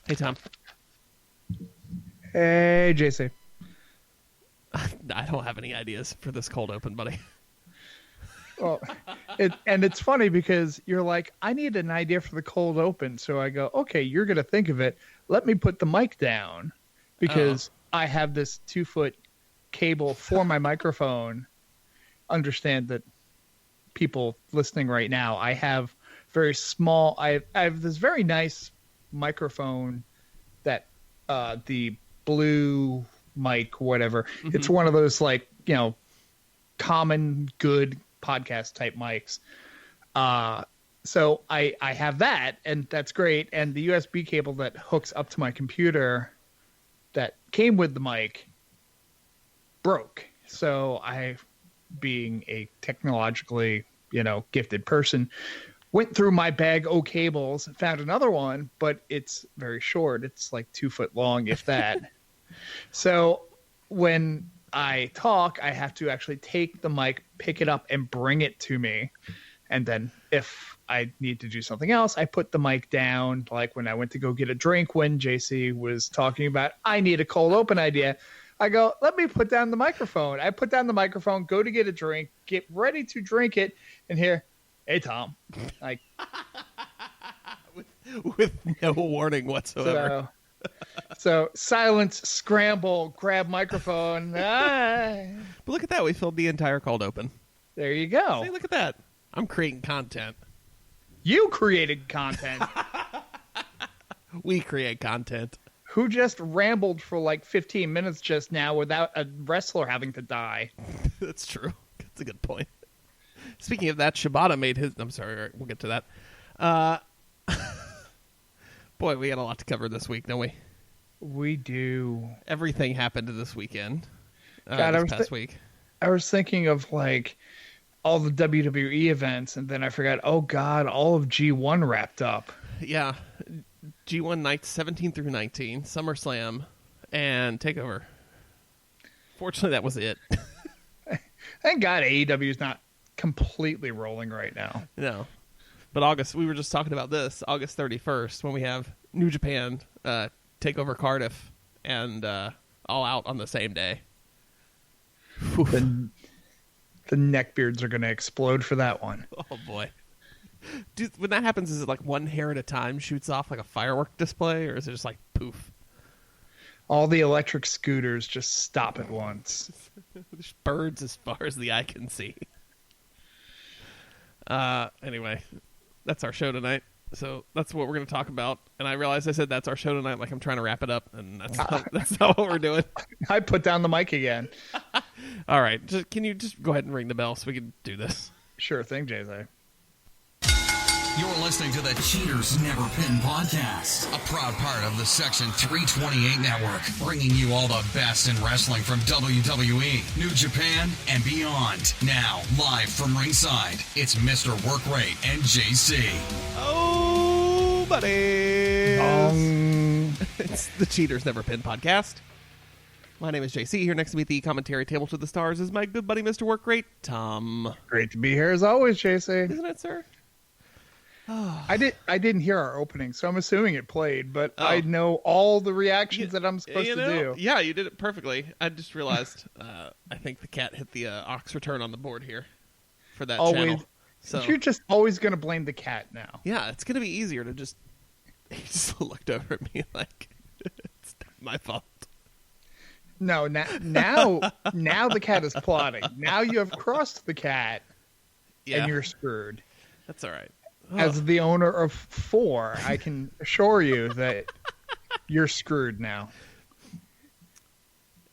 Hey, Tom. Hey, JC. I don't have any ideas for this cold open, buddy. Well, it's funny because you're like, I need an idea for the cold open. So I go, okay, you're going to think of it. Let me put the mic down because I have this 2-foot cable for my microphone. Understand that people listening right now, I have very small, I have this very nice microphone that the blue mic, whatever. Mm-hmm. It's one of those like, common good podcast type mics. So I have that, and that's great. And the USB cable that hooks up to my computer that came with the mic broke. So I, being a technologically, gifted person, went through my bag o' cables, found another one, but it's very short. It's like 2 foot long, if that. So when I talk, I have to actually take the mic, pick it up, and bring it to me. And then if I need to do something else, I put the mic down. Like when I went to go get a drink, when JC was talking about, I need a cold open idea, I go, let me put down the microphone. I put down the microphone, go to get a drink, get ready to drink it, and hear, hey, Tom. Like, with no warning whatsoever. So silence, scramble, grab microphone. But look at that. We filled the entire cold open. There you go. See, look at that. I'm creating content. You created content. We create content. Who just rambled for like 15 minutes just now without a wrestler having to die? That's true. That's a good point. Speaking of that, Shibata made his... I'm sorry, right, we'll get to that. Boy, we got a lot to cover this week, don't we? We do. Everything happened this weekend. God, this past week. I was thinking of like all the WWE events, and then I forgot, oh God, all of G1 wrapped up. Yeah. G1 nights 17 through 19, SummerSlam, and TakeOver. Fortunately, that was it. Thank God AEW is not completely rolling right now. No. But August, we were just talking about this, August 31st, when we have New Japan TakeOver Cardiff and All Out on the same day. The neckbeards are going to explode for that one. Oh, boy. Dude, when that happens, is it like one hair at a time shoots off like a firework display, or is it just like poof? All the electric scooters just stop at once. There's birds as far as the eye can see. Anyway, that's our show tonight. So that's what we're going to talk about. And I realized I said that's our show tonight like I'm trying to wrap it up, and that's not what we're doing. I put down the mic again. All right. Can you just go ahead and ring the bell so we can do this? Sure thing, JZ. You're listening to the Cheaters Never Pin podcast, a proud part of the Section 328 network, bringing you all the best in wrestling from WWE, New Japan, and beyond. Now, live from ringside, it's Mr. Workrate and JC. Oh, buddy. It's the Cheaters Never Pin podcast. My name is JC. Here next to me at the commentary table to the stars is my good buddy, Mr. Workrate, Tom. Great to be here as always, JC. Isn't it, sir? I didn't hear our opening, so I'm assuming it played, but I know all the reactions that I'm supposed to do. Yeah, you did it perfectly. I just realized I think the cat hit the aux return on the board here for that channel. So you're just always going to blame the cat now. Yeah, it's going to be easier to just... He just looked over at me like, it's not my fault. No, now the cat is plotting. Now you have crossed the cat, and you're screwed. That's all right. As the owner of 4, I can assure you that you're screwed now.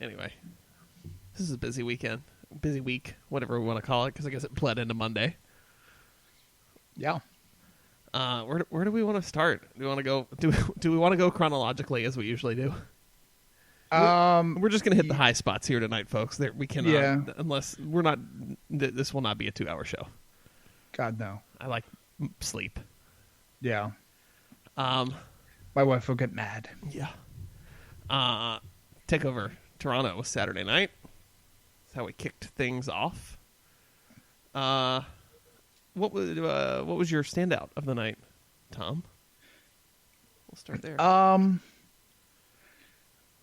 Anyway, this is a busy weekend. Busy week, whatever we want to call it, because I guess it bled into Monday. Yeah. Where do we want to start? Do we want to go? Do we want to go chronologically as we usually do? We're just going to hit the high spots here tonight, folks. We cannot, unless we're not. This will not be a 2-hour show. God no. I like sleep. Yeah. My wife will get mad. Yeah. TakeOver Toronto was Saturday night. That's how we kicked things off. What was your standout of the night, Tom? We'll start there.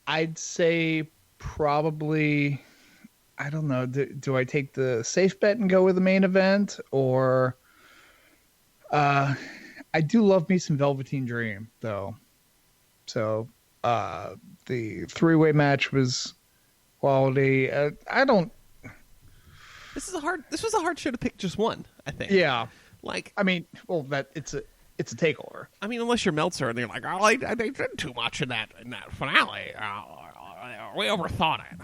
I'd say probably, I don't know. Do I take the safe bet and go with the main event, or I do love me some Velveteen Dream though. So the three-way match was quality. I don't. This was a hard show to pick just one, I think. Yeah. Like, I mean, well, it's a takeover. I mean, unless you're Meltzer and you're like, oh, they did too much in that finale. We overthought it.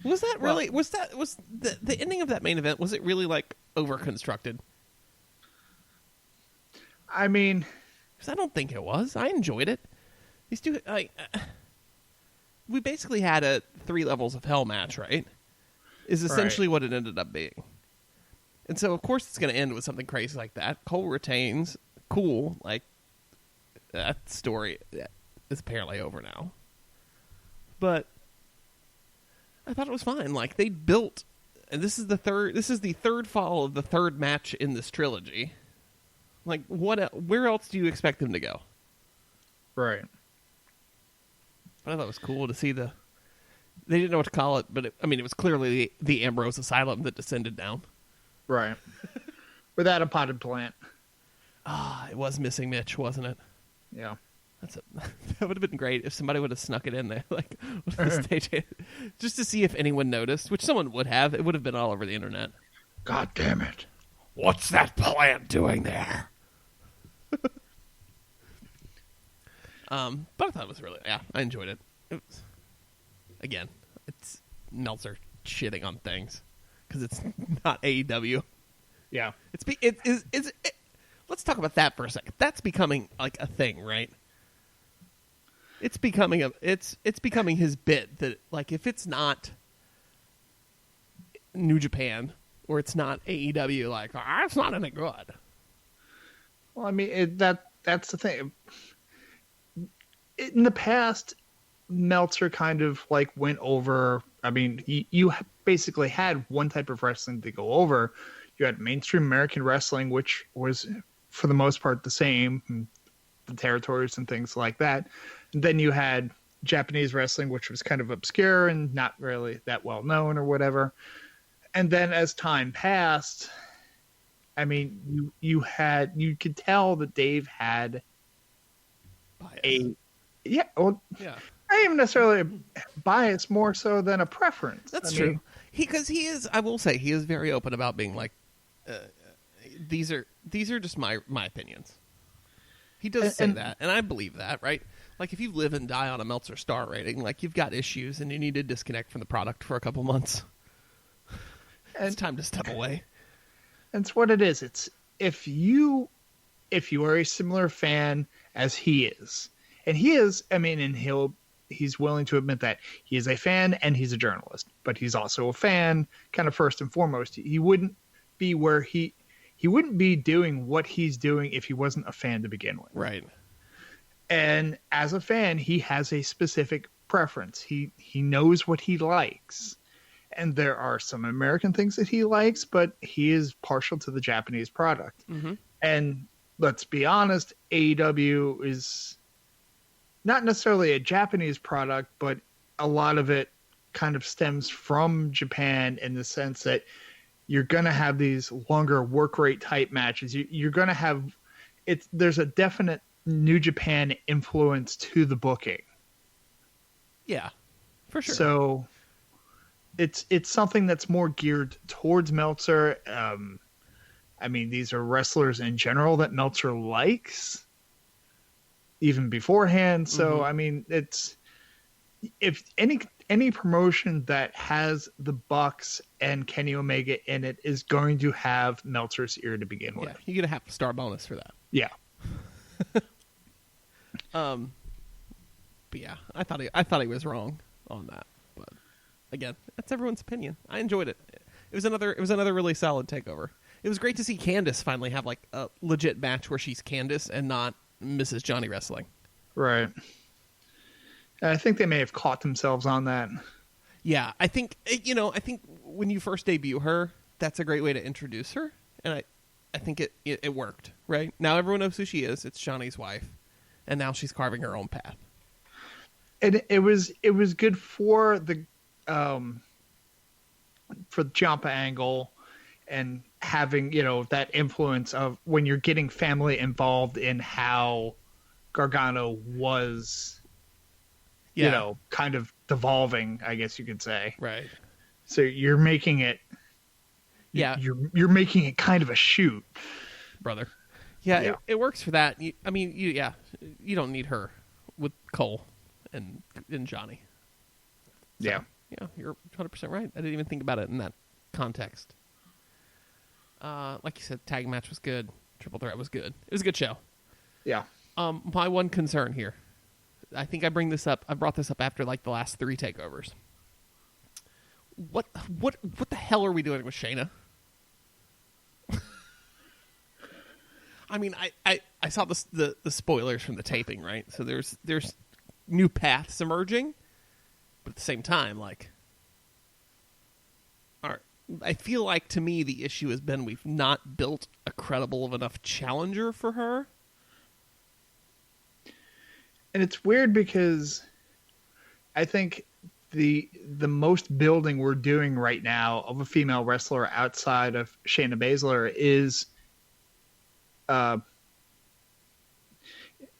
Was that really? Was the ending of that main event? Was it really like overconstructed? I mean, because I don't think it was. I enjoyed it. These two, we basically had a 3 levels of hell match, right? Is essentially what it ended up being. And so, of course, it's going to end with something crazy like that. Cole retains. Cool. Like, that story is apparently over now. But I thought it was fine. Like, they built, and this is the third fall of the third match in this trilogy. Like, where else do you expect them to go? Right. But I thought it was cool to see they didn't know what to call it, but it was clearly the Ambrose Asylum that descended down. Right. Without a potted plant. It was missing Mitch, wasn't it? Yeah. That would have been great if somebody would have snuck it in there, like the stage, just to see if anyone noticed, which someone would have. It would have been all over the internet. God damn it! What's that plant doing there? But I thought it was really, I enjoyed it. Again, it's Meltzer shitting on things because it's not AEW. Yeah, let's talk about that for a second. That's becoming like a thing, right? It's becoming it's becoming his bit that, like, if it's not New Japan or it's not AEW, like, it's not any good. Well, I mean, that's the thing. In the past, Meltzer kind of like went over. I mean, you basically had one type of wrestling to go over. You had mainstream American wrestling, which was for the most part the same, the territories and things like that. And then you had Japanese wrestling, which was kind of obscure and not really that well known or whatever. And then as time passed, I mean, you could tell that Dave had bias. Not even necessarily a bias, more so than a preference. That's true. Because he is, I will say, he is very open about being like, these are just my opinions. He does say that, and I believe that, right? Like, if you live and die on a Meltzer star rating, like, you've got issues and you need to disconnect from the product for a couple months. It's time to step away. That's what it is. It's if you are a similar fan as he is, and he is, I mean, and he's willing to admit that he is a fan and he's a journalist, but he's also a fan kind of first and foremost. He wouldn't be where he wouldn't be doing what he's doing if he wasn't a fan to begin with. Right. And as a fan, he has a specific preference. He knows what he likes. And there are some American things that he likes, but he is partial to the Japanese product. Mm-hmm. And let's be honest, AEW is not necessarily a Japanese product, but a lot of it kind of stems from Japan in the sense that you're going to have these longer work rate type matches. You're going to have there's a definite New Japan influence to the booking. Yeah, for sure. So it's something that's more geared towards Meltzer. I mean, these are wrestlers in general that Meltzer likes even beforehand. So, mm-hmm. I mean, it's if any promotion that has the Bucks and Kenny Omega in it is going to have Meltzer's ear to begin with. Yeah, you get a half-star bonus for that. Yeah. But yeah, I thought he was wrong on that. But again, that's everyone's opinion. I enjoyed it. It was another really solid takeover. It was great to see Candice finally have like a legit match where she's Candice and not Mrs. Johnny Wrestling. Right. I think they may have caught themselves on that. Yeah, I think when you first debut her, that's a great way to introduce her, and I think it worked, right? Now everyone knows who she is. It's Johnny's wife. And now she's carving her own path. And it was good for the Ciampa angle and having, that influence of when you're getting family involved in how Gargano was, kind of devolving, I guess you could say. Right. So you're making it. Yeah. You're making it kind of a shoot, brother. Yeah. It works for that. You don't need her with Cole and Johnny. So, yeah. Yeah, you're 100% right. I didn't even think about it in that context. Like you said, tag match was good. Triple threat was good. It was a good show. Yeah. My one concern here, I think I brought this up after like the last 3 takeovers. What the hell are we doing with Shayna? I mean, I saw the spoilers from the taping, right? So there's new paths emerging, but at the same time, like, I feel like to me the issue has been we've not built a credible enough challenger for her. And it's weird because I think the most building we're doing right now of a female wrestler outside of Shayna Baszler is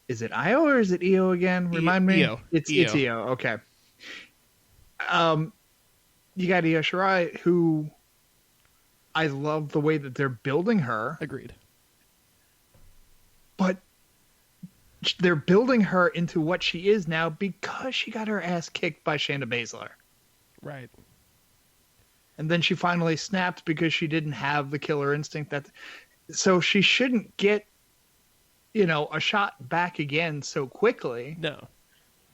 it Io or is it Io again? Remind me. Io. It's Io. Okay. You got Io Shirai, who I love the way that they're building her. Agreed. But they're building her into what she is now because she got her ass kicked by Shayna Baszler. Right. And then she finally snapped because she didn't have the killer instinct. So she shouldn't get, a shot back again so quickly. No.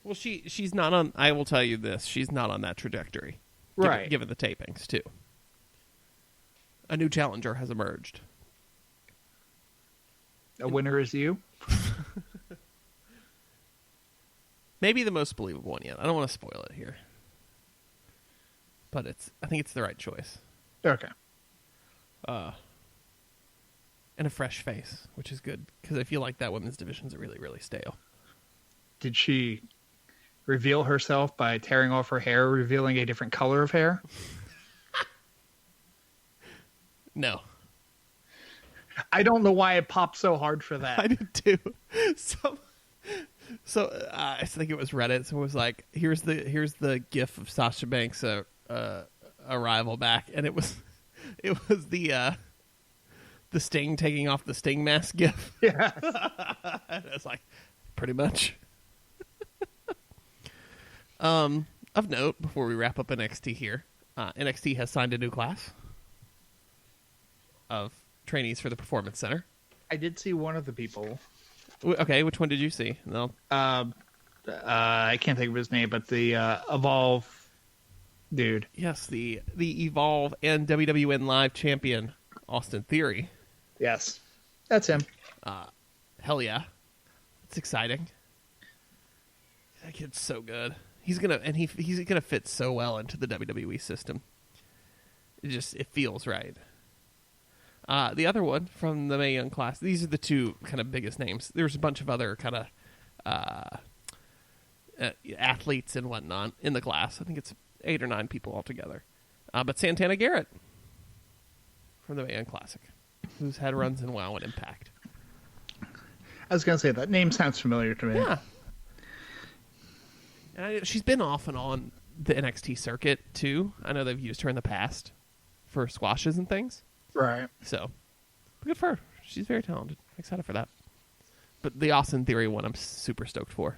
Well, she's not on. I will tell you this: she's not on that trajectory. Right. Given the tapings too. A new challenger has emerged. A winner is you. Maybe the most believable one yet. I don't want to spoil it here, but I think it's the right choice. Okay. And a fresh face, which is good because I feel like that women's division's really, really stale. Did she reveal herself by tearing off her hair, revealing a different color of hair? No. I don't know why it popped so hard for that. I did too. So I think it was Reddit. So it was like, here's the GIF of Sasha Banks' arrival back, and it was the Sting taking off the Sting mask GIF. Yeah, it's like pretty much. Of note, before we wrap up NXT here, NXT has signed a new class of trainees for the Performance Center. I did see one of the people. Okay, which one did you see? No, I can't think of his name, but the Evolve dude. Yes, the Evolve and WWN Live champion Austin Theory. Yes, that's him. Hell yeah, it's exciting. That kid's so good. He's gonna fit so well into the WWE system. It feels right. The other one from the Mae Young class, these are the two kind of biggest names. There's a bunch of other kind of athletes and whatnot in the class. I think it's 8 or 9 people altogether. But Santana Garrett from the Mae Young Classic, who's had runs in WoW and Impact. I was going to say, that name sounds familiar to me. Yeah. And she's been off and on the NXT circuit, too. I know they've used her in the past for squashes and things. Right. So, good for her. She's very talented. Excited for that. But the Austin Theory one, I'm super stoked for.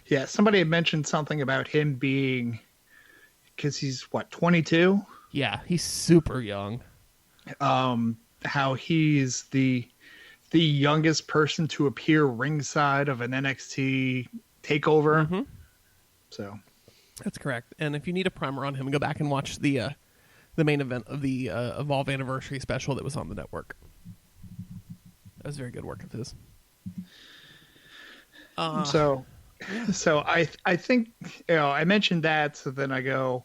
Yeah, somebody had mentioned something about him being, because he's, 22? Yeah, he's super young. How he's the youngest person to appear ringside of an NXT takeover. Mm-hmm. So. That's correct. And if you need a primer on him, go back and watch the main event of the Evolve Anniversary special that was on the network. That was very good work of his. So I think, I mentioned that, so then I go,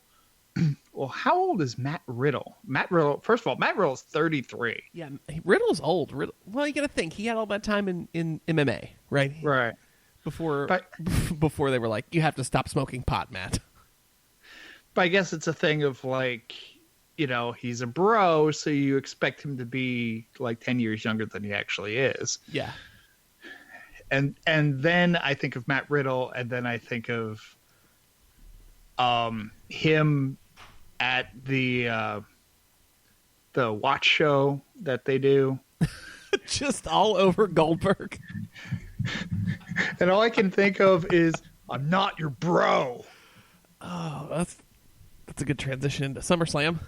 well, how old is Matt Riddle? Matt Riddle, first of all, Matt Riddle's 33. Yeah, Riddle's old. Well, you got to think he had all that time in MMA, right? Right. Before they were like, you have to stop smoking pot, Matt. But I guess it's a thing of like, he's a bro, so you expect him to be like 10 years younger than he actually is. Yeah. And then I think of Matt Riddle, and then I think of him at the watch show that they do. Just all over Goldberg. And all I can think of is, I'm not your bro. Oh, that's a good transition into SummerSlam.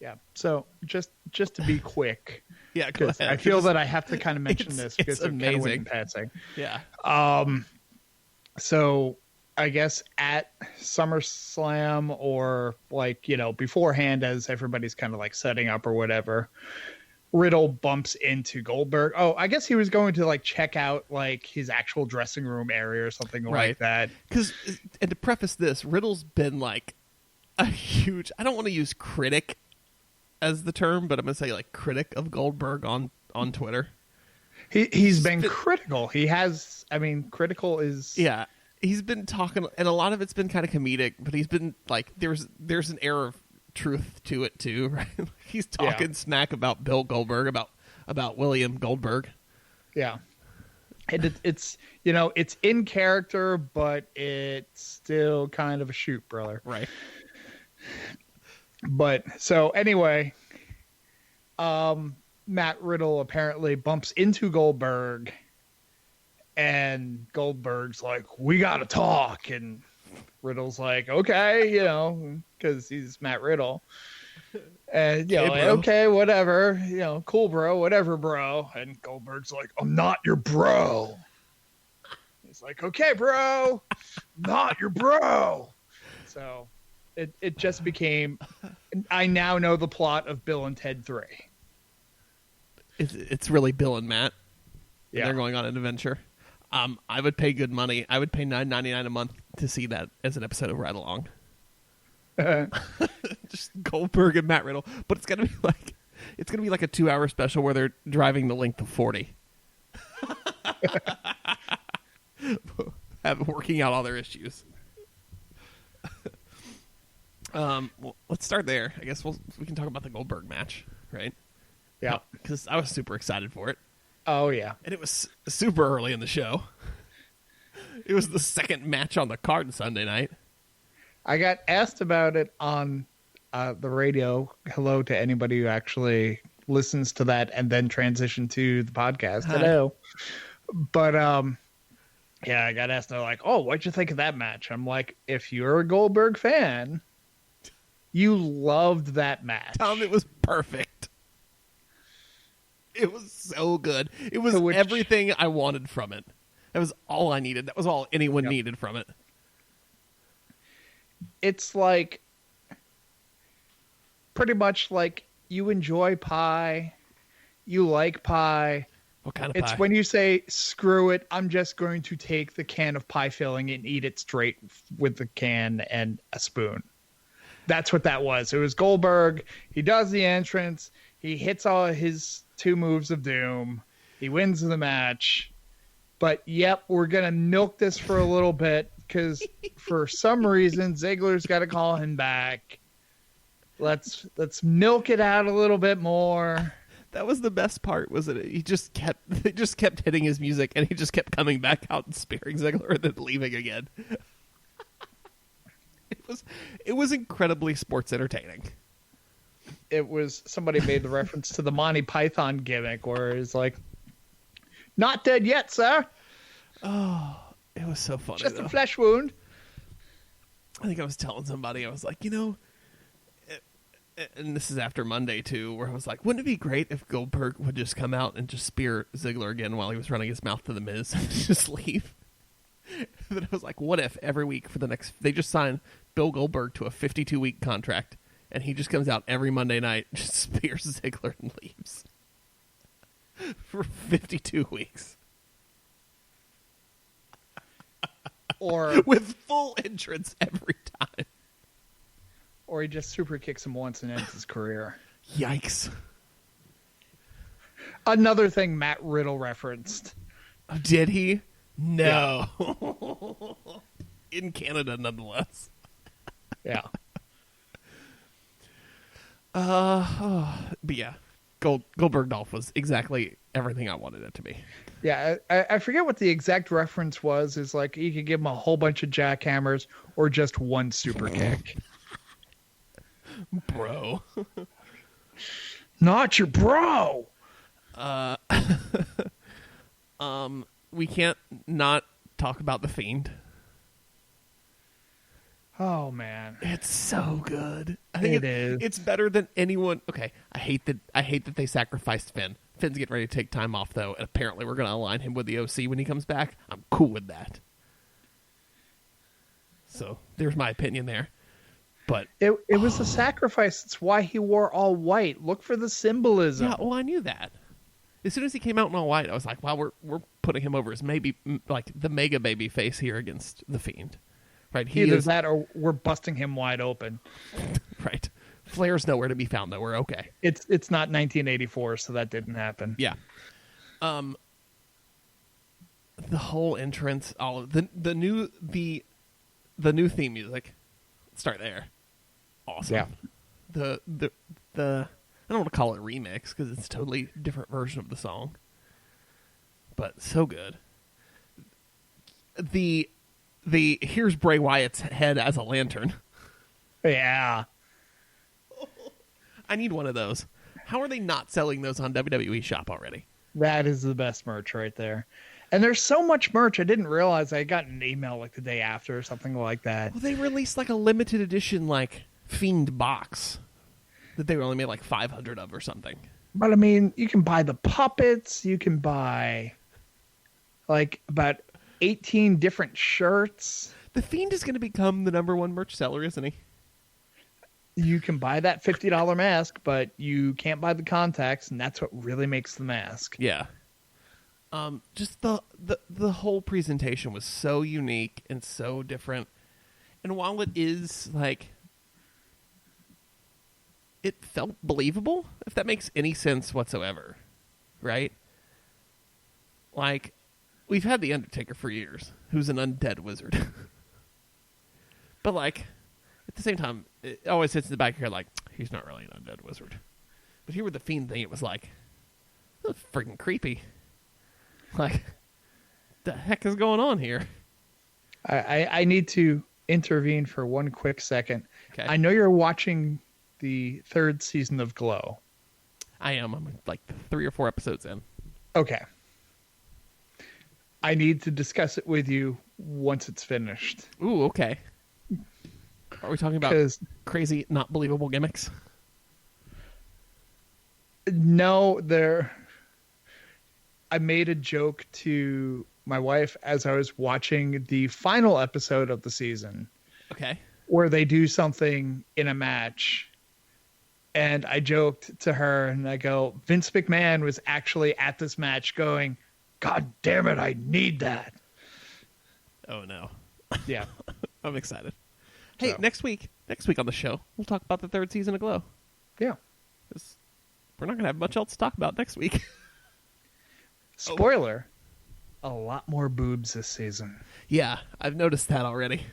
Yeah. So just to be quick. Yeah, go ahead. I feel that I have to kind of mention this because it's amazing. Passing. Yeah. So I guess at SummerSlam or beforehand, as everybody's kind of like setting up or whatever, Riddle bumps into Goldberg. Oh, I guess he was going to check out his actual dressing room area or something like that. And to preface this, Riddle's been a huge, I don't want to use critic as the term, but I'm going to say critic of Goldberg on Twitter. He's been critical. He has, critical is... Yeah. He's been talking, and a lot of it's been kind of comedic, but he's been there's an air of truth to it too, right? He's talking smack about Bill Goldberg, about William Goldberg. Yeah. And it's it's in character, but it's still kind of a shoot, brother. Right. But so anyway, Matt Riddle apparently bumps into Goldberg, and Goldberg's like, "We gotta talk," and Riddle's like, "Okay," because he's Matt Riddle, and okay, whatever, cool, bro, whatever, bro. And Goldberg's like, "I'm not your bro." He's like, "Okay, bro, not your bro." So it just became. I now know the plot of Bill and Ted 3. It's really Bill and Matt. Yeah, they're going on an adventure. I would pay good money. I would pay $9.99 a month to see that as an episode of Ride Along. Just Goldberg and Matt Riddle, but it's gonna be like a 2-hour special where they're driving the length of 40, working out all their issues. Well, let's start there. I guess we can talk about the Goldberg match, right? Yeah, because I was super excited for it. Oh, yeah. And it was super early in the show. It was the second match on the card Sunday night. I got asked about it on the radio. Hello to anybody who actually listens to that and then transition to the podcast. Hi. Hello. But, yeah, I got asked. They're like, "Oh, what'd you think of that match?" I'm like, if you're a Goldberg fan, you loved that match. Tom, it was perfect. It was so good. It was everything I wanted from it. That was all I needed. That was all anyone needed from it. It's pretty much like you enjoy pie, you like pie. What kind of pie? It's when you say, screw it, I'm just going to take the can of pie filling and eat it straight with the can and a spoon. That's what that was. It was Goldberg. He does the entrance. He hits all his 2 moves of doom. He wins the match. But, yep, we're going to milk this for a little bit because for some reason, Ziggler's got to call him back. Let's milk it out a little bit more. That was the best part, wasn't it? They just kept hitting his music, and he just kept coming back out and spearing Ziggler and then leaving again. It was incredibly sports entertaining. It was, somebody made the reference to the Monty Python gimmick where it's like, "Not dead yet, sir." Oh, it was so funny. Just a flesh wound. I think I was telling somebody, I was like, and this is after Monday too, where I was like, wouldn't it be great if Goldberg would just come out and just spear Ziggler again while he was running his mouth to the Miz and just leave? Then I was like, what if every week they just signed Bill Goldberg to a 52-week contract, and he just comes out every Monday night, just spears Ziggler and leaves for 52 weeks. Or with full entrance every time. Or he just super kicks him once and ends his career. Yikes. Another thing Matt Riddle referenced. Did he? No. Yeah. In Canada, nonetheless. Yeah. But yeah, Goldberg Dolph was exactly everything I wanted it to be. Yeah, I forget what the exact reference was. Is like you could give him a whole bunch of jackhammers or just one super kick. Bro. Not your bro. We can't not talk about The Fiend. Oh man, it's so good. I think it is. It's better than anyone. Okay, I hate that they sacrificed Finn. Finn's getting ready to take time off though, and apparently we're going to align him with the OC when he comes back. I'm cool with that. So there's my opinion there. But it was a sacrifice. It's why he wore all white. Look for the symbolism. Yeah, well, I knew that. As soon as he came out in all white, I was like, "Wow, we're putting him over as maybe like the mega baby face here against the Fiend." Right, either that or we're busting him wide open. Right, Flair's nowhere to be found though. We're okay. It's not 1984, so that didn't happen. Yeah. The whole entrance, all of the new theme music. Let's start there. Awesome. Yeah. The I don't want to call it remix because it's a totally different version of the song, but so good. The here's Bray Wyatt's head as a lantern. Yeah. I need one of those. How are they not selling those on WWE Shop already? That is the best merch right there. And there's so much merch. I didn't realize I got an email like the day after or something like that. Well, they released like a limited edition like Fiend box that they only made like 500 of or something. But I mean, you can buy the puppets. You can buy like about 18 different shirts. The Fiend is going to become the #1 merch seller, isn't he? You can buy that $50 mask, but you can't buy the contacts, and that's what really makes the mask. Yeah. Just the whole presentation was so unique and so different. And while it is like, it felt believable, if that makes any sense whatsoever, right? Like, we've had The Undertaker for years, who's an undead wizard. But like, at the same time, it always sits in the back of your head like, he's not really an undead wizard. But here with the Fiend thing, it was like, that's freaking creepy. Like, the heck is going on here? I need to intervene for one quick second. Okay. I know you're watching the 3rd season of Glow. I am. I'm like 3 or 4 episodes in. Okay. I need to discuss it with you once it's finished. Ooh, okay. Are we talking about crazy, not believable gimmicks? No, I made a joke to my wife as I was watching the final episode of the season. Okay. Where they do something in a match. And I joked to her and I go, Vince McMahon was actually at this match going, God damn it, I need that. Oh, no. Yeah. I'm excited. Hey, next week on the show, we'll talk about the 3rd season of Glow. Yeah. We're not going to have much else to talk about next week. Spoiler, a lot more boobs this season. Yeah, I've noticed that already.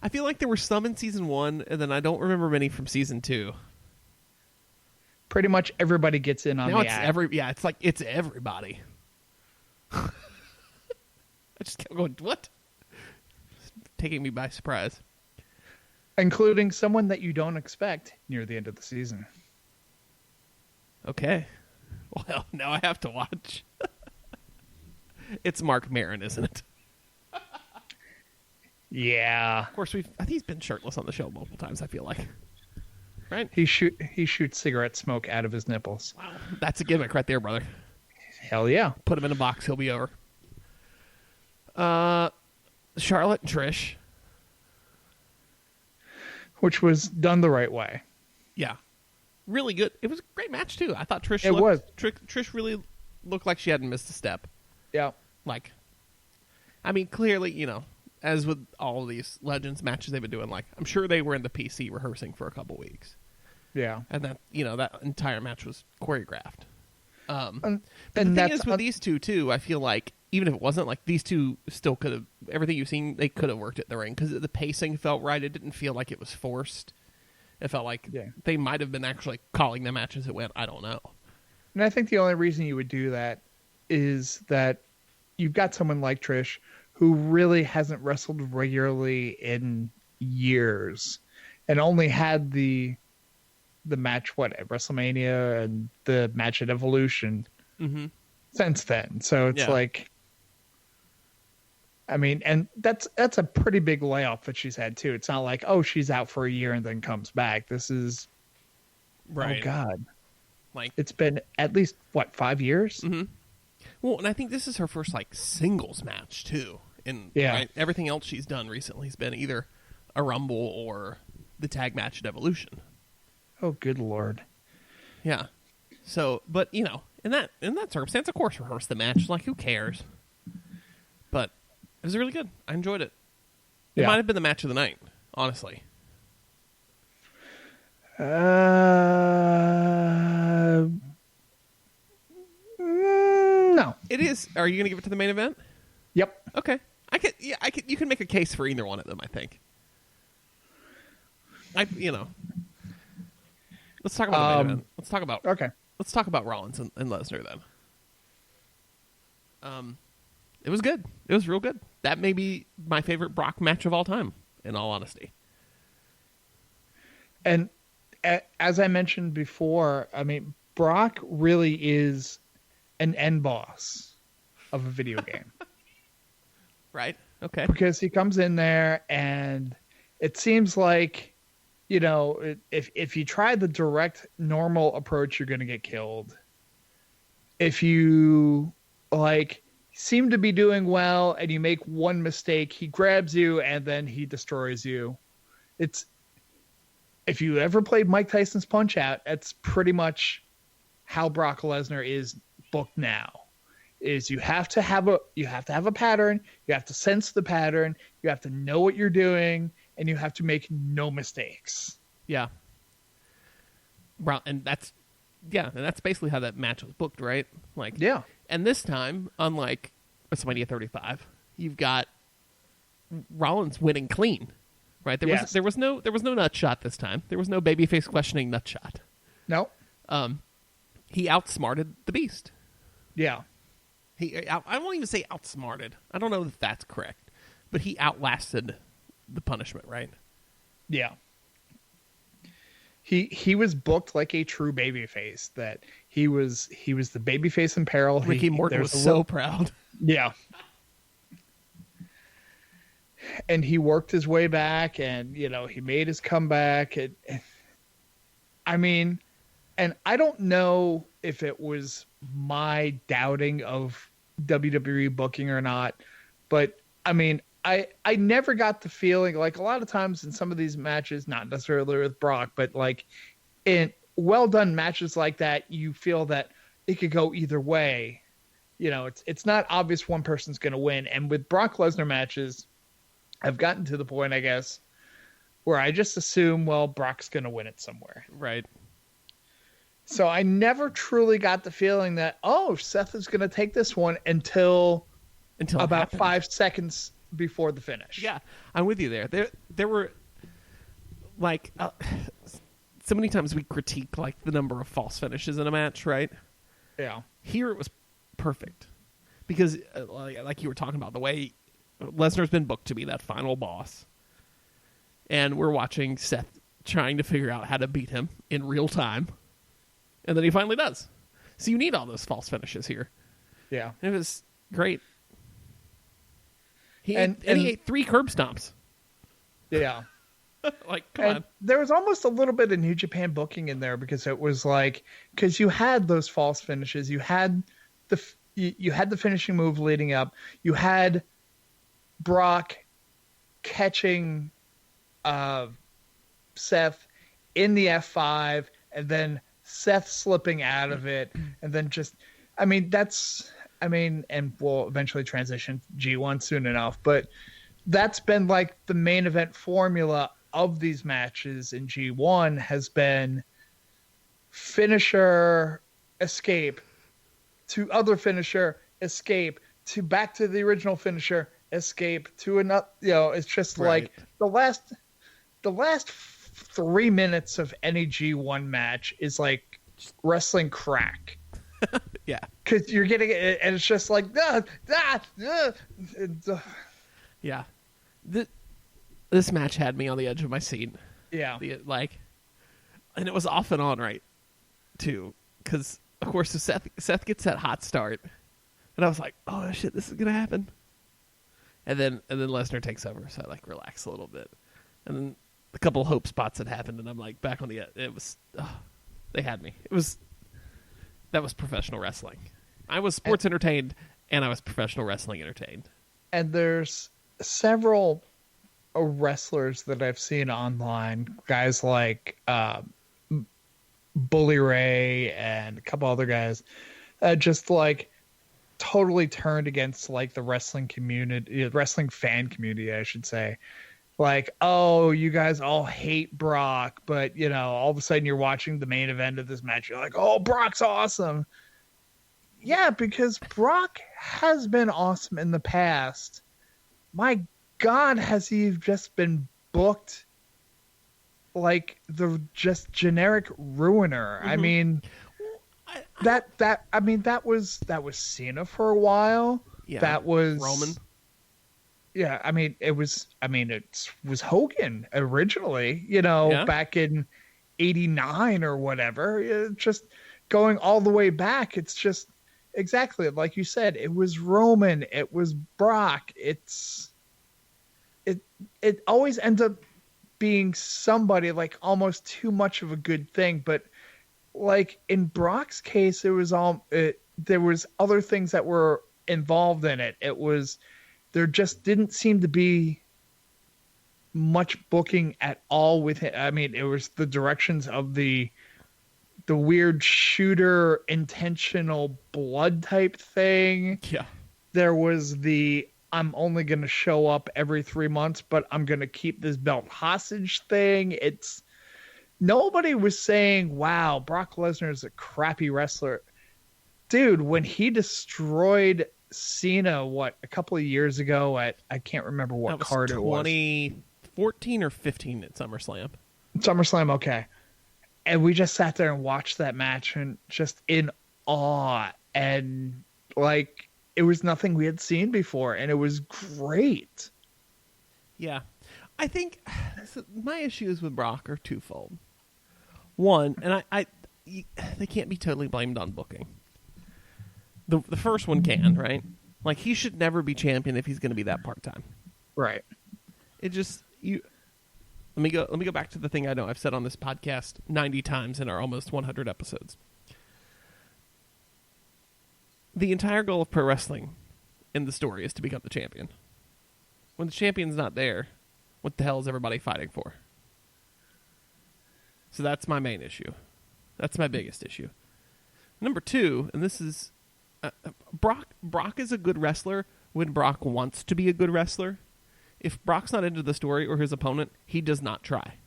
I feel like there were some in season 1, and then I don't remember many from season 2. Pretty much everybody gets in on now the it's act. it's like it's everybody. I just kept going, what? It's taking me by surprise. Including someone that you don't expect near the end of the season. Okay. Well, now I have to watch. It's Mark Maron, isn't it? Yeah. Of course, I think he's been shirtless on the show multiple times, I feel like. Right? He shoots cigarette smoke out of his nipples. Wow. That's a gimmick right there, brother. Hell yeah. Put him in a box, he'll be over. Charlotte and Trish. Which was done the right way. Yeah. Really good. It was a great match, too. I thought Trish Trish really looked like she hadn't missed a step. Yeah. Like, I mean, clearly, as with all of these Legends matches they've been doing, like, I'm sure they were in the PC rehearsing for a couple weeks. Yeah. And that, that entire match was choreographed. And the thing that's is with these two, too, I feel like, even if it wasn't, like, these two still could have, everything you've seen, they could have worked at the ring, because the pacing felt right. It didn't feel like it was forced. It felt like they might have been actually calling the match as it went. I don't know. And I think the only reason you would do that is that you've got someone like Trish who really hasn't wrestled regularly in years and only had the match, at WrestleMania and the match at Evolution since then. So it's like, I mean, and that's a pretty big layoff that she's had too. It's not like, oh, she's out for a year and then comes back. This is, oh God. Like, it's been at least 5 years? Mm-hmm. Well, and I think this is her first like singles match too. And everything else she's done recently has been either a Rumble or the tag match at Evolution. Oh, good Lord. Yeah. So, but in that circumstance, of course, rehearse the match. Like, who cares? But it was really good. I enjoyed it. It might have been the match of the night, honestly. No. It is. Are you going to give it to the main event? Yep. Okay. You can make a case for either one of them, I think. Let's talk about the main event. Let's talk about Rollins and Lesnar then. It was good. It was real good. That may be my favorite Brock match of all time, in all honesty. And as I mentioned before, I mean, Brock really is an end boss of a video game. Right. Okay. Because he comes in there and it seems like, if you try the direct normal approach, you're going to get killed. If you seem to be doing well and you make one mistake, he grabs you and then he destroys you. If you ever played Mike Tyson's Punch Out, that's pretty much how Brock Lesnar is booked now. Is you have to have a pattern, you have to sense the pattern, you have to know what you're doing, and you have to make no mistakes. Yeah. And that's basically how that match was booked, right? And this time, unlike WrestleMania 35, you've got Rollins winning clean, right? There was no nut shot this time. There was no babyface questioning nut shot. No. He outsmarted the Beast. Yeah. I won't even say outsmarted. I don't know if that's correct, but he outlasted the punishment, right? Yeah. He was booked like a true babyface. That he was the babyface in peril. Ricky Morton was so proud. Yeah. And he worked his way back, and he made his comeback. I mean, and I don't know if it was my doubting of WWE booking or not, but I mean, I never got the feeling, like a lot of times in some of these matches, not necessarily with Brock, but like in well done matches like that, you feel that it could go either way. It's not obvious one person's going to win. And with Brock Lesnar matches, I've gotten to the point, I guess, where I just assume, well, Brock's going to win it somewhere. Right. So I never truly got the feeling that, Seth is going to take this one until about 5 seconds before the finish. Yeah, I'm with you there. There were like so many times we critique like the number of false finishes in a match, right? Yeah. Here it was perfect because like you were talking about, the way Lesnar's been booked to be that final boss, and we're watching Seth trying to figure out how to beat him in real time. And then he finally does. So you need all those false finishes here. Yeah. And it was great. He ate 3 curb stomps. Yeah. Come on. There was almost a little bit of New Japan booking in there, because it was because you had those false finishes. You had the finishing move leading up. You had Brock catching Seth in the F5, and then Seth slipping out of it, and then and we'll eventually transition G1 soon enough, but that's been like the main event formula of these matches in G1 has been finisher, escape, to other finisher, escape, to back to the original finisher, escape, to another. It's just like the last 3 minutes of any G1 match is like wrestling crack. Yeah, because you're getting it, and it's just like yeah. This match had me on the edge of my seat. Yeah, and it was off and on, right? Too, because of course, Seth gets that hot start, and I was like, "Oh shit, this is gonna happen." And then Lesnar takes over, so I like relax a little bit, and then a couple of hope spots had happened, and I'm like back on the. It was, they had me. That was professional wrestling. I was sports entertained, and I was professional wrestling entertained. And there's several wrestlers that I've seen online, guys like Bully Ray and a couple other guys, just like totally turned against like the wrestling community, wrestling fan community, I should say. Like, oh, you guys all hate Brock, but all of a sudden you're watching the main event of this match. You're like, oh, Brock's awesome. Yeah, because Brock has been awesome in the past. My God, has he just been booked like the just generic ruiner? Mm-hmm. I mean, that was Cena for a while. Yeah, that was Roman. Yeah, it was Hogan originally, back in 89 or whatever. Just going all the way back, it's just exactly like you said. It was Roman, it was Brock. It always ends up being somebody like almost too much of a good thing. But like in Brock's case, there was other things that were involved in it. There just didn't seem to be much booking at all with it. It was the directions of the weird shooter intentional blood type thing. Yeah. There was I'm only going to show up every 3 months, but I'm going to keep this belt hostage thing. Nobody was saying, wow, Brock Lesnar is a crappy wrestler. Dude, when he destroyed Cena, a couple of years ago I can't remember what card it was. 2014 or 15 at SummerSlam. SummerSlam, okay. And we just sat there and watched that match and just in awe, and like it was nothing we had seen before, and it was great. Yeah. I think my issues with Brock are twofold. One, and they can't be totally blamed on booking. The first one can, right? Like, he should never be champion if he's going to be that part-time. Right. Let me go back to the thing I know I've said on this podcast 90 times in our almost 100 episodes. The entire goal of pro wrestling in the story is to become the champion. When the champion's not there, what the hell is everybody fighting for? So that's my main issue. That's my biggest issue. Number two, and this is... Brock is a good wrestler when Brock wants to be a good wrestler. If Brock's not into the story or his opponent, he does not try.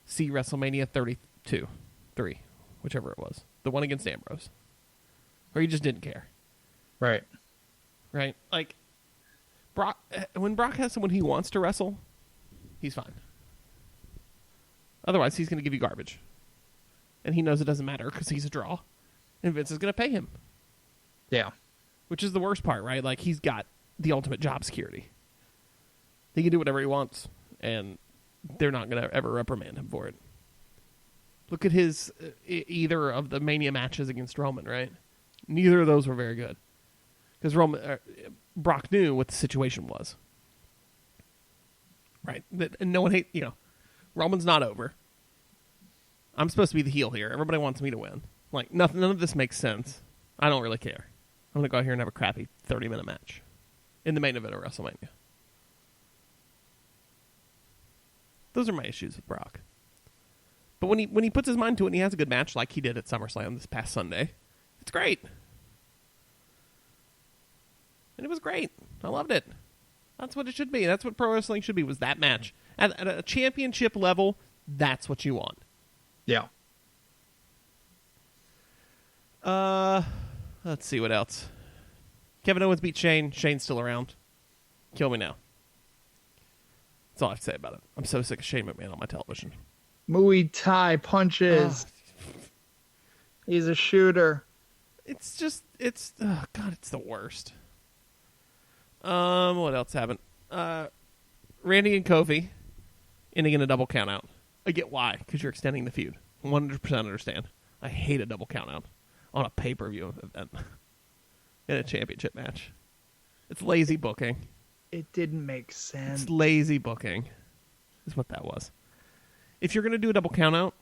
See WrestleMania 3, whichever it was. The one against Ambrose. Or he just didn't care. Right. Right? Like, when Brock has someone he wants to wrestle, he's fine. Otherwise, he's going to give you garbage. And he knows it doesn't matter because he's a draw. And Vince is going to pay him. Yeah. Which is the worst part, right? Like, he's got the ultimate job security. He can do whatever he wants, and they're not going to ever reprimand him for it. Look at his either of the Mania matches against Roman, right? Neither of those were very good. Because Brock knew what the situation was. Right? And no one Roman's not over. I'm supposed to be the heel here. Everybody wants me to win. Like, none of this makes sense. I don't really care. I'm going to go out here and have a crappy 30-minute match in the main event of WrestleMania. Those are my issues with Brock. But when he puts his mind to it and he has a good match like he did at SummerSlam this past Sunday, it's great. And it was great. I loved it. That's what it should be. That's what pro wrestling should be, was that match. At a championship level, that's what you want. Yeah. Let's see what else. Kevin Owens beat Shane. Shane's still around. Kill me now. That's all I have to say about it. I'm so sick of Shane McMahon on my television. Muay Thai punches. He's a shooter. It's oh God, it's the worst. What else happened? Randy and Kofi ending in a double count out. I get why, because you're extending the feud. 100% understand. I hate a double count out on a pay-per-view event in a championship match. It's lazy booking. It didn't make sense. It's lazy booking is what that was. If you're going to do a double count out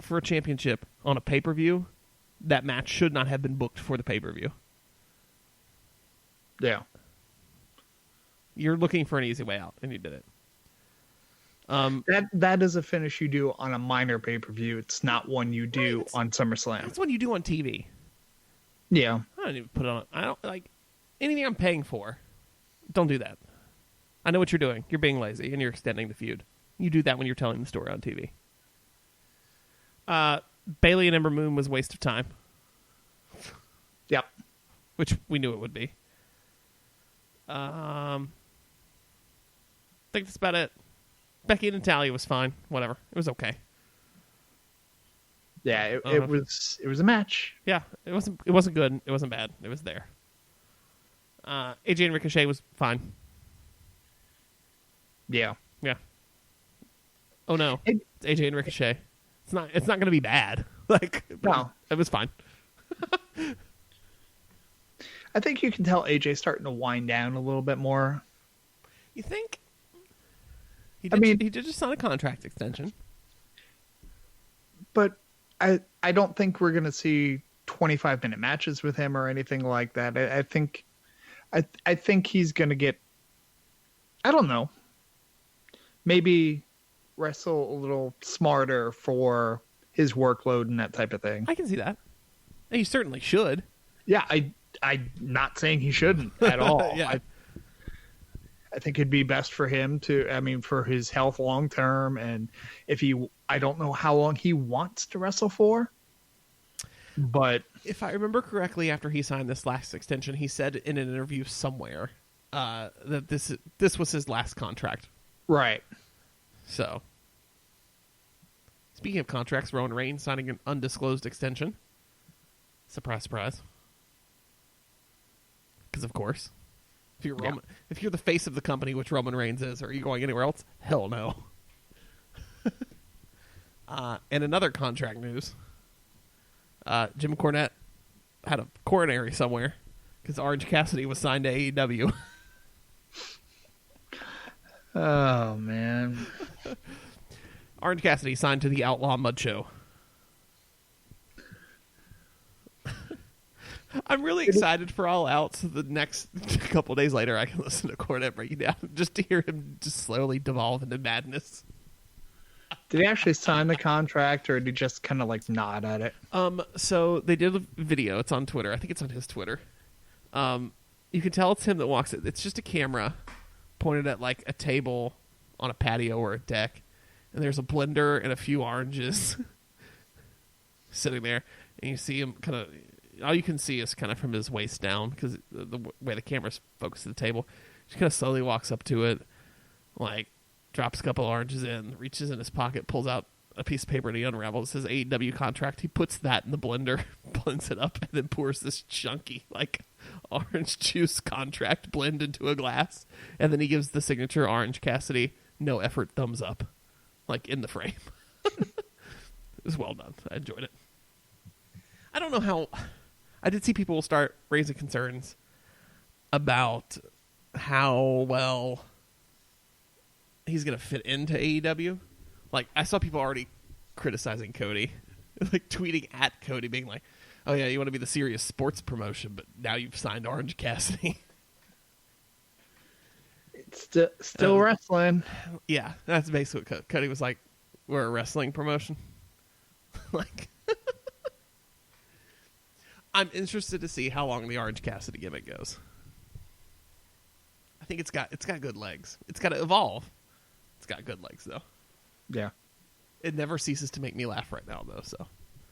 for a championship on a pay-per-view, that match should not have been booked for the pay-per-view. Yeah. You're looking for an easy way out, and you did it. That is a finish you do on a minor pay-per-view. It's not one you do on SummerSlam. It's one you do on TV. Yeah. I don't even put it on. I don't like anything I'm paying for. Don't do that. I know what you're doing. You're being lazy, and you're extending the feud. You do that when you're telling the story on TV. Bayley and Ember Moon was a waste of time. Yep. Which we knew it would be. I think that's about it. Becky and Natalya was fine. Whatever. It was okay. Yeah, it was a match. Yeah, it wasn't good. It wasn't bad. It was there. AJ and Ricochet was fine. Yeah. Yeah. Oh no, it's AJ and Ricochet. It's not going to be bad. No, it was fine. I think you can tell AJ starting to wind down a little bit more. You think? He did just sign a contract extension. But I don't think we're going to see 25-minute matches with him or anything like that. I think he's going to get, I don't know, maybe wrestle a little smarter for his workload and that type of thing. I can see that. He certainly should. Yeah, I'm not saying he shouldn't at all. Yeah. I think it'd be best for him for his health long term. And I don't know how long he wants to wrestle for. But if I remember correctly, after he signed this last extension, he said in an interview somewhere that this was his last contract. Right. So, speaking of contracts, Roman Reigns signing an undisclosed extension. Surprise, surprise. Because of course, if you're the face of the company, which Roman Reigns is, are you going anywhere else? Hell no. And another contract news. Jim Cornette had a coronary somewhere because Orange Cassidy was signed to AEW. Oh, man. Orange Cassidy signed to the Outlaw Mud Show. I'm really excited for All Out, so the next couple days later I can listen to Cornette break it down just to hear him just slowly devolve into madness. Did he actually sign the contract, or did he just kind of nod at it? So they did a video. It's on Twitter. I think it's on his Twitter. You can tell it's him that walks it. It's just a camera pointed at a table on a patio or a deck, and there's a blender and a few oranges sitting there, and you see him kind of. All you can see is kind of from his waist down because the way the camera's focused to the table. He kind of slowly walks up to it, drops a couple oranges in, reaches in his pocket, pulls out a piece of paper, and he unravels his AEW contract. He puts that in the blender, blends it up, and then pours this chunky, orange juice contract blend into a glass. And then he gives the signature Orange Cassidy no effort thumbs up, in the frame. It was well done. I enjoyed it. I don't know how... I did see people start raising concerns about how well he's going to fit into AEW. I saw people already criticizing Cody, tweeting at Cody, being like, "Oh yeah, you want to be the serious sports promotion, but now you've signed Orange Cassidy." It's still wrestling. Yeah, that's basically what Cody was like. We're a wrestling promotion. I'm interested to see how long the Orange Cassidy gimmick goes. I think it's got good legs. It's got to evolve. It's got good legs though. Yeah. It never ceases to make me laugh right now though. So.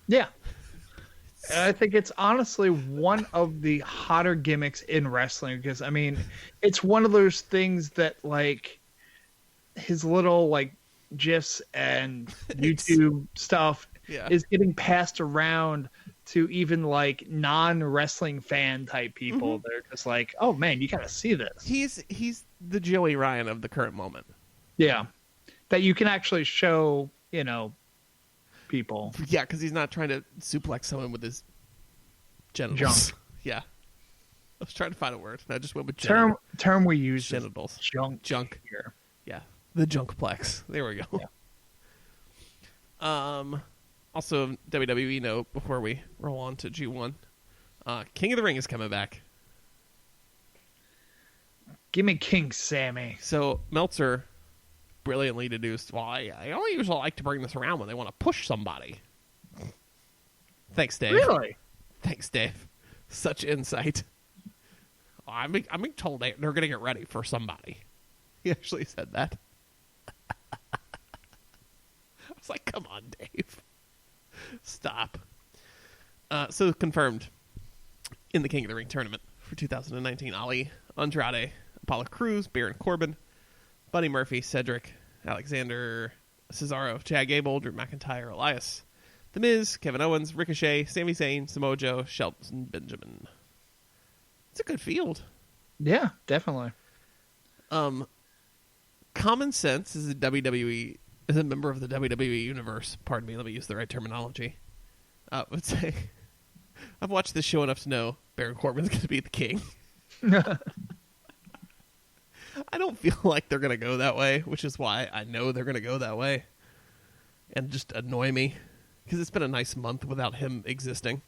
Yeah. I think it's honestly one of the hotter gimmicks in wrestling because I mean, it's one of those things that like his little like GIFs and YouTube stuff is getting passed around to even like non-wrestling fan type people. They're just like, oh man, you gotta see this. He's the Joey Ryan of the current moment. Yeah, that you can actually show, people. Yeah, because he's not trying to suplex someone with his genitals. Junk. Yeah, I was trying to find a word. I just went with term we use genitals. Junk here. Yeah, the junkplex. There we go. Yeah. Also, WWE note before we roll on to G1. King of the Ring is coming back. Give me King Sammy. So Meltzer brilliantly deduced, well, I only usually like to bring this around when they want to push somebody. Thanks, Dave. Really? Thanks, Dave. Such insight. I'm being told they're going to get ready for somebody. He actually said that. I was like, come on, Dave. Stop. So confirmed in the King of the Ring tournament for 2019, Ali, Andrade, Apollo Crews, Baron Corbin, Buddy Murphy, Cedric, Alexander, Cesaro, Chad Gable, Drew McIntyre, Elias, The Miz, Kevin Owens, Ricochet, Sami Zayn, Samoa Joe, Shelton Benjamin. It's a good field. Yeah, definitely. Common Sense is a member of the WWE universe. Pardon me, let me use the right terminology. Would say I've watched this show enough to know Baron Corbin's going to be the king. I don't feel like they're going to go that way, which is why I know they're going to go that way and just annoy me because it's been a nice month without him existing.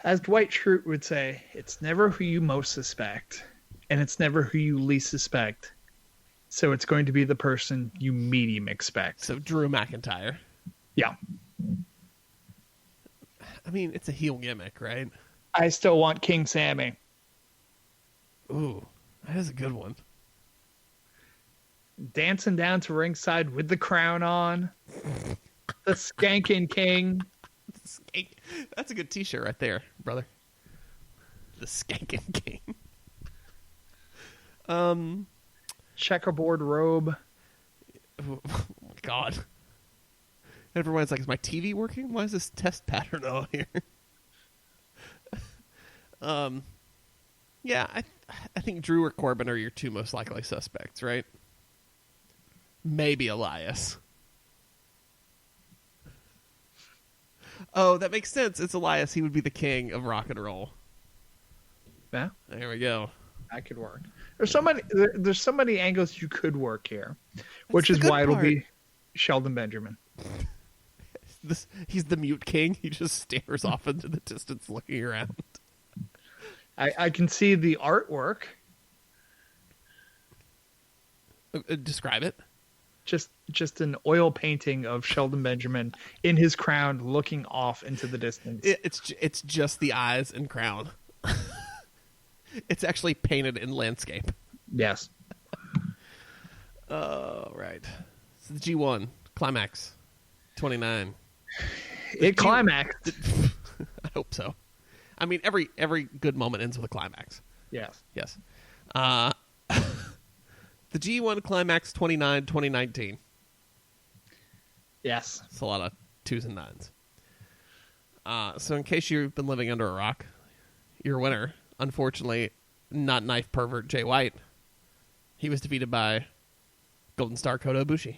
As Dwight Schrute would say, it's never who you most suspect, and it's never who you least suspect. So it's going to be the person you medium expect. So Drew McIntyre. Yeah. I mean, it's a heel gimmick, right? I still want King Sammy. Ooh, that is a good one. Dancing down to ringside with the crown on. The Skankin' King. That's a good t-shirt right there, brother. The Skankin' King. Checkerboard robe. Oh my God. Everyone's like, is my TV working? Why is this test pattern on here? Yeah, I think Drew or Corbin are your two most likely suspects, right? Maybe Elias. Oh, that makes sense. It's Elias. He would be the king of rock and roll. Yeah. There we go. That could work. There's so many angles you could work here, which is why it'll be Sheldon Benjamin. He's the mute king. He just stares off into the distance looking around. I can see the artwork. Describe it. Just an oil painting of Sheldon Benjamin in his crown looking off into the distance. It's just the eyes and crown. It's actually painted in landscape. Yes. Right. So the G1 Climax 29. It climaxed. I hope so. I mean, every good moment ends with a climax. Yes. Yes. The G1 Climax 29 2019. Yes. It's a lot of 2s and 9s. So in case you've been living under a rock, your winner, unfortunately, not knife pervert Jay White. He was defeated by Golden Star Kota Ibushi.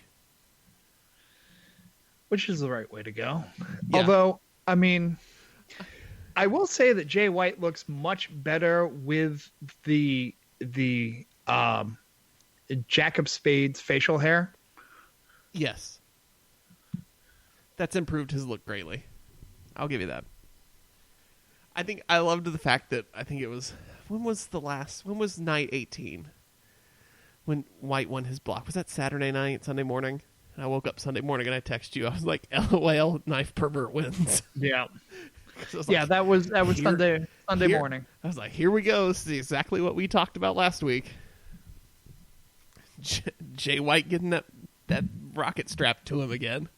Which is the right way to go. Yeah. Although, I mean, I will say that Jay White looks much better with the Jack of Spades facial hair. Yes. That's improved his look greatly. I'll give you that. I think I loved the fact that when was night 18? When White won his block. Was that Saturday night, Sunday morning? And I woke up Sunday morning and I texted you. I was like, LOL, knife pervert wins. Yeah. Yeah, that was Sunday morning. I was like, here we go. This is exactly what we talked about last week. Jay White getting that rocket strapped to him again.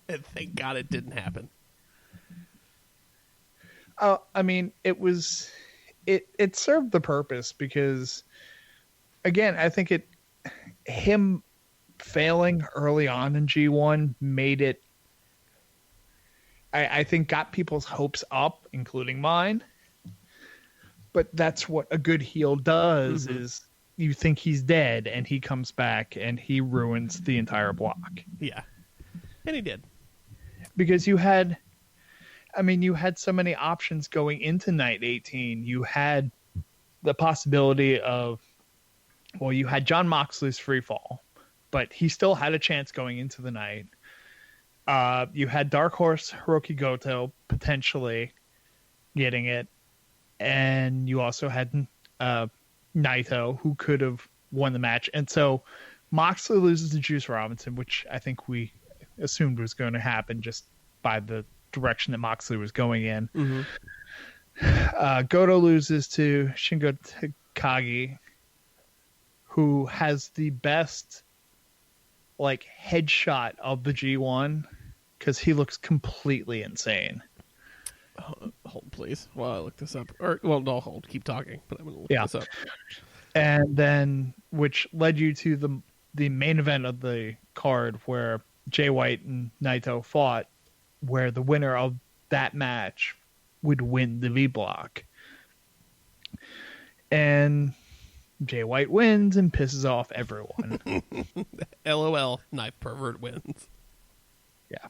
And thank God it didn't happen. I mean, it served the purpose because, again, I think him failing early on in G1 made it, I think, got people's hopes up, including mine. But that's what a good heel does, is you think he's dead and he comes back and he ruins the entire block. Yeah. And he did. Because you had so many options going into night 18. You had the possibility of, well, you had Jon Moxley's free fall, but he still had a chance going into the night. You had Dark Horse Hiroki Goto potentially getting it. And you also had Naito, who could have won the match. And so Moxley loses to Juice Robinson, which I think we assumed was going to happen just by the direction that Moxley was going in. Goto loses to Shingo Takagi, who has the best headshot of the G1 because he looks completely insane. Hold, please, while I look this up. No, hold. Keep talking, but I'm going to look this up. And then, which led you to the main event of the card where Jay White and Naito fought, where the winner of that match would win the V block. And Jay White wins and pisses off everyone. LOL, knife pervert wins. Yeah.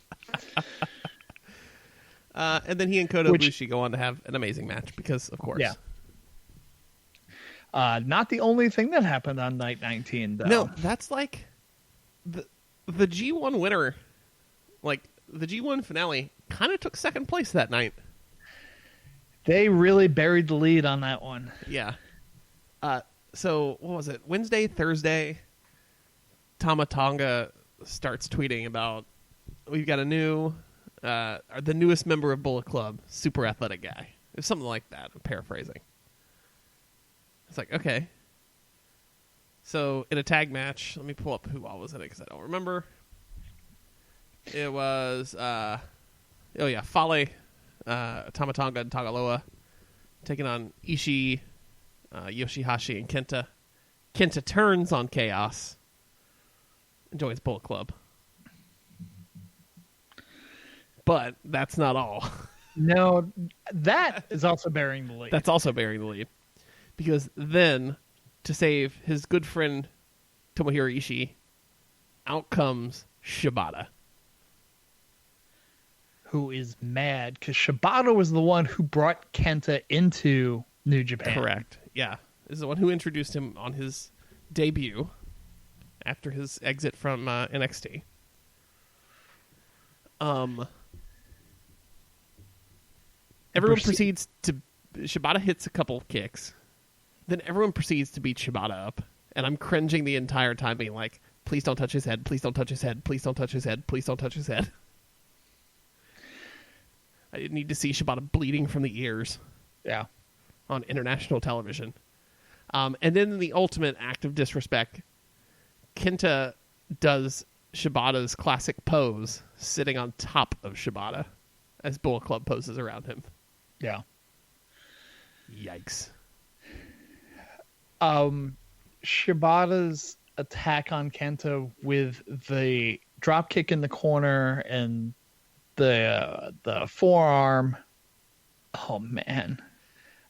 And then he and Kota Ibushi go on to have an amazing match because, of course. Yeah. Not the only thing that happened on night 19, though. No, that's like the G1 winner, the G1 finale, kind of took second place that night. They really buried the lead on that one. Yeah. So, what was it? Wednesday, Thursday, Tama Tonga starts tweeting about, we've got the newest member of Bullet Club, super athletic guy. It's something like that, I'm paraphrasing. It's like, okay. So, in a tag match, let me pull up who all was in it because I don't remember. It was, Fale, Tama Tonga, and Tagaloa taking on Ishii, Yoshihashi, and Kenta. Kenta turns on Chaos and joins Bullet Club. But that's not all. No, that is also burying the lead. That's also burying the lead. Because then, to save his good friend Tomohiro Ishii, out comes Shibata. Who is mad because Shibata was the one who brought Kenta into New Japan. Correct. Yeah. This is the one who introduced him on his debut after his exit from NXT. Everyone proceeds to... Shibata hits a couple kicks. Then everyone proceeds to beat Shibata up. And I'm cringing the entire time being like, please don't touch his head, please don't touch his head, please don't touch his head, please don't touch his head. I didn't need to see Shibata bleeding from the ears. Yeah. On international television. And then in the ultimate act of disrespect, Kenta does Shibata's classic pose, sitting on top of Shibata as Bullet Club poses around him. Yeah. Yikes. Shibata's attack on Kenta with the drop kick in the corner and the forearm. Oh man,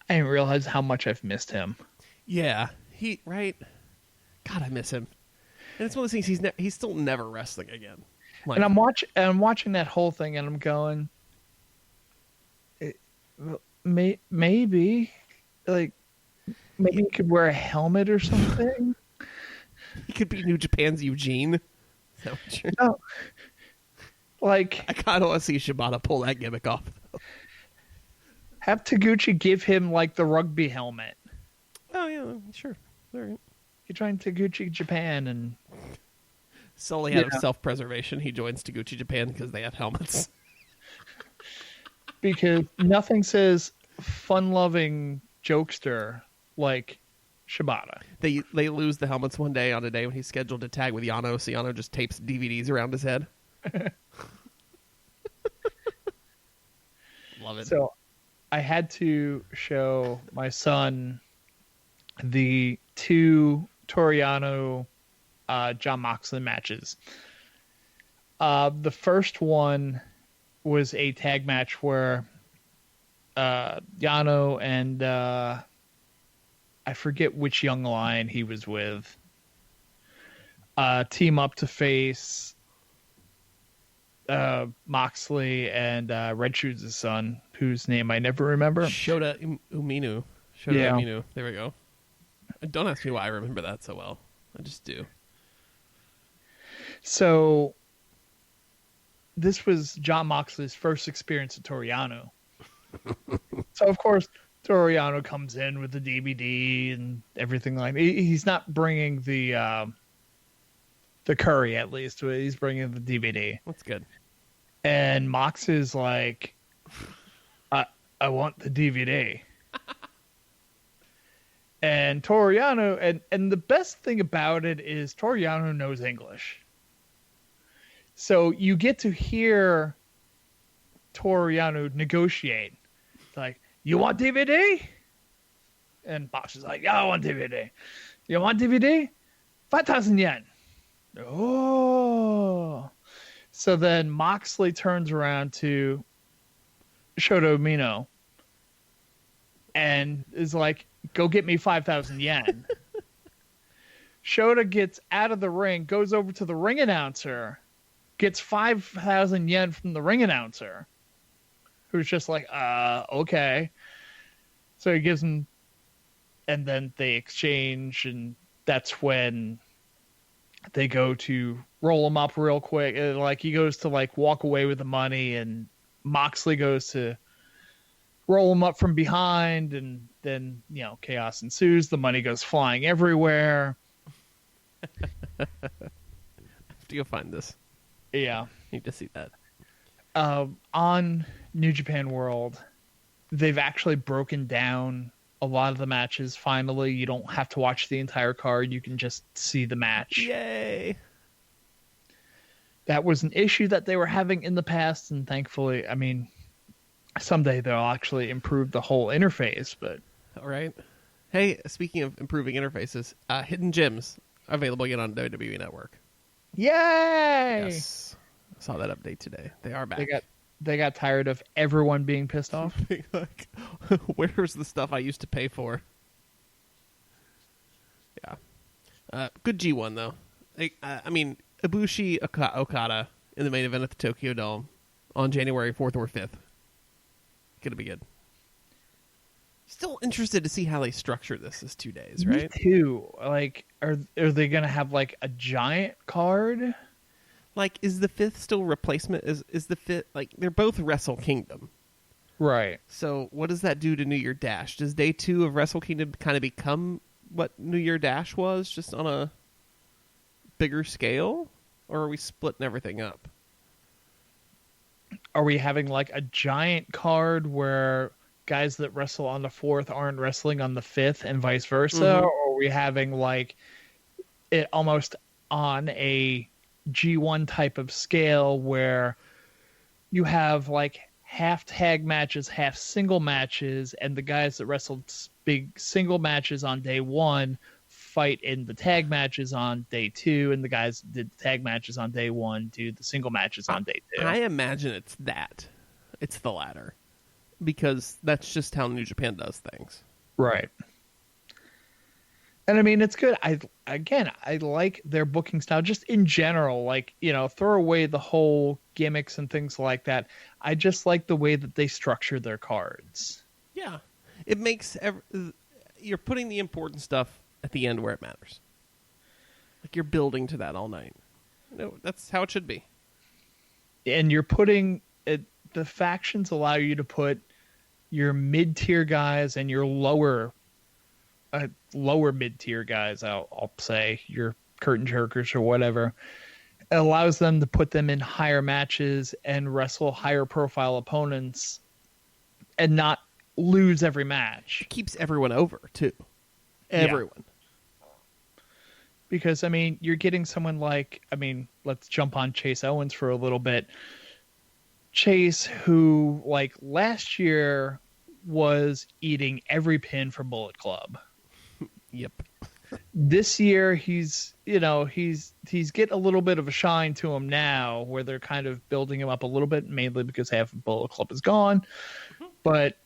I didn't realize how much I've missed him. Yeah, right. God, I miss him. And it's one of those things he's still never wrestling again. And I'm watching that whole thing, and I'm going, maybe he could wear a helmet or something. He could be New Japan's Eugene. Is that what you're... No. I kind of want to see Shibata pull that gimmick off, though. Have Taguchi give him, the rugby helmet. Oh, yeah, sure. All right. He joined Taguchi Japan and... Solely out of self-preservation, he joins Taguchi Japan because they have helmets. because nothing says fun-loving jokester like Shibata. They lose the helmets one day on a day when he's scheduled to tag with Yano, so Yano just tapes DVDs around his head. Love it. So I had to show my son the 2 Toriano Jon Moxley matches. The first one was a tag match where Yano and I forget which young lion he was with team up to face Moxley and Red Shoes' son, whose name I never remember. Shota Umino. Umino. There we go. Don't ask me why I remember that so well. I just do. So this was Jon Moxley's first experience at Toriano. So of course Toriano comes in with the DVD and everything like that. He's not bringing the curry, at least. He's bringing the DVD. That's good. And Mox is like, I want the DVD. And Toriano, and the best thing about it is Toriano knows English. So you get to hear Toriano negotiate. It's like, you want DVD? And Mox is like, yeah, I want DVD. You want DVD? 5,000 yen. Oh. So then Moxley turns around to Shota Umino and is like, go get me 5,000 yen. Shota gets out of the ring, goes over to the ring announcer, gets 5,000 yen from the ring announcer, who's just like, okay. So he gives him, and then they exchange, and that's when they go to roll him up real quick. Like, he goes to like walk away with the money, and Moxley goes to roll him up from behind, and then, you know, chaos ensues. The money goes flying everywhere. I have to go find this. Yeah. Need to see that. On New Japan World, they've actually broken down a lot of the matches. Finally, you don't have to watch the entire card. You can just see the match. Yay. That was an issue that they were having in the past, and thankfully, I mean, someday they'll actually improve the whole interface, but... All right. Hey, speaking of improving interfaces, Hidden Gems available again on WWE Network. Yay! Yes. I saw that update today. They are back. They got tired of everyone being pissed off. Like, where's the stuff I used to pay for? Yeah. Good G1, though. I mean, Ibushi Okada in the main event at the Tokyo Dome on January 4th or 5th. Gonna be good. Still interested to see how they structure this as 2 days, right? Me too. Like, are they gonna have like a giant card? Like, is the 5th still replacement? Is the 5th, like, they're both Wrestle Kingdom. Right. So what does that do to New Year Dash? Does day 2 of Wrestle Kingdom kind of become what New Year Dash was, just on a bigger scale? Or are we splitting everything up? Are we having like a giant card where guys that wrestle on the 4th aren't wrestling on the 5th and vice versa? Mm-hmm. Or are we having like it almost on a G1 type of scale where you have like half tag matches, half single matches, and the guys that wrestled big single matches on day 1 fight in the tag matches on day 2, and the guys that did the tag matches on day 1 do the single matches on day 2. I imagine it's that. It's the latter. Because that's just how New Japan does things. Right. And I mean, it's good. I like their booking style just in general. Like, you know, throw away the whole gimmicks and things like that. I just like the way that they structure their cards. Yeah. It makes... you're putting the important stuff at the end where it matters. Like, you're building to that all night. You know, that's how it should be. And you're putting... the factions allow you to put your mid-tier guys and your lower mid-tier guys, I'll say, your curtain jerkers or whatever. It allows them to put them in higher matches and wrestle higher profile opponents and not lose every match. It keeps everyone over too. Everyone. Yeah. Because, I mean, you're getting someone like, I mean, let's jump on Chase Owens for a little bit. Chase, who, like, last year was eating every pin for Bullet Club. Yep. This year, he's getting a little bit of a shine to him now, where they're kind of building him up a little bit, mainly because half of Bullet Club is gone. Mm-hmm. But,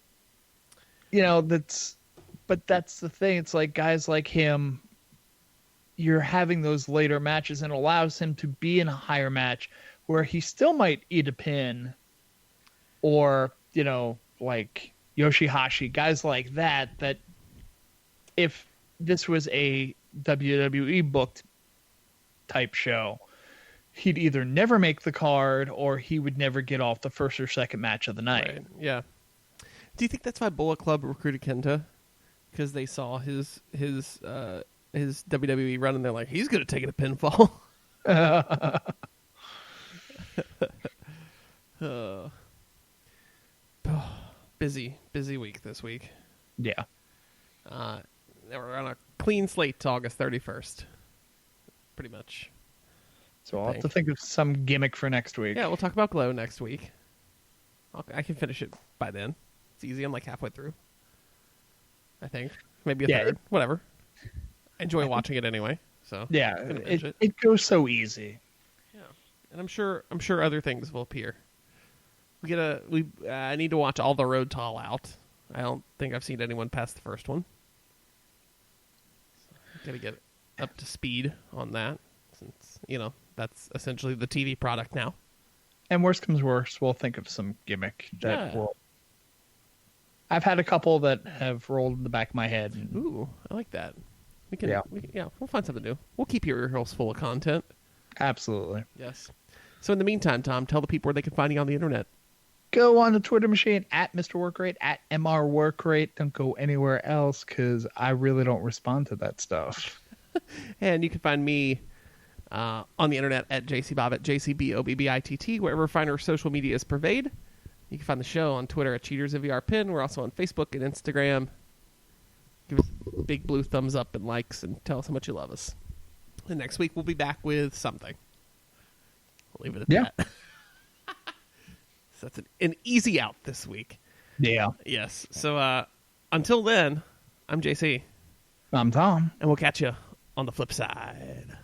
that's the thing. It's like guys like him, you're having those later matches and allows him to be in a higher match where he still might eat a pin, or, like Yoshihashi, guys like that if this was a WWE booked type show, he'd either never make the card or he would never get off the first or second match of the night. Right. Yeah. Do you think that's why Bullet Club recruited Kenta? Because they saw his WWE run, and they're like, he's good at taking a pinfall. Busy week this week. Yeah. We're on a clean slate to August 31st. Pretty much. So I'll have to think of some gimmick for next week. Yeah, we'll talk about Glow next week. I can finish it by then. It's easy. I'm like halfway through, I think. Maybe a third. Whatever. I enjoy watching it anyway. So yeah, it goes so easy. Yeah, and I'm sure other things will appear. I need to watch all the Road to All Out. I don't think I've seen anyone past the first one. So gotta get up to speed on that, since that's essentially the TV product now. And worst comes worst, we'll think of some gimmick that will. I've had a couple that have rolled in the back of my head. Ooh, I like that. We'll find something new. We'll keep your earholes full of content. Absolutely. Yes. So in the meantime, Tom, tell the people where they can find you on the internet. Go on the Twitter machine at Mr. Workrate, at MR Workrate. Don't go anywhere else because I really don't respond to that stuff. And you can find me on the internet at JCBob, at JCBOBBITT, wherever finer social media is pervade. You can find the show on Twitter at Cheaters of ER We're also on Facebook and Instagram. Give us a big blue thumbs up and likes, and tell us how much you love us. And next week we'll be back with something. We'll leave it at that. So that's an easy out this week. Yeah. Yes. So until then, I'm JC. I'm Tom. And we'll catch you on the flip side.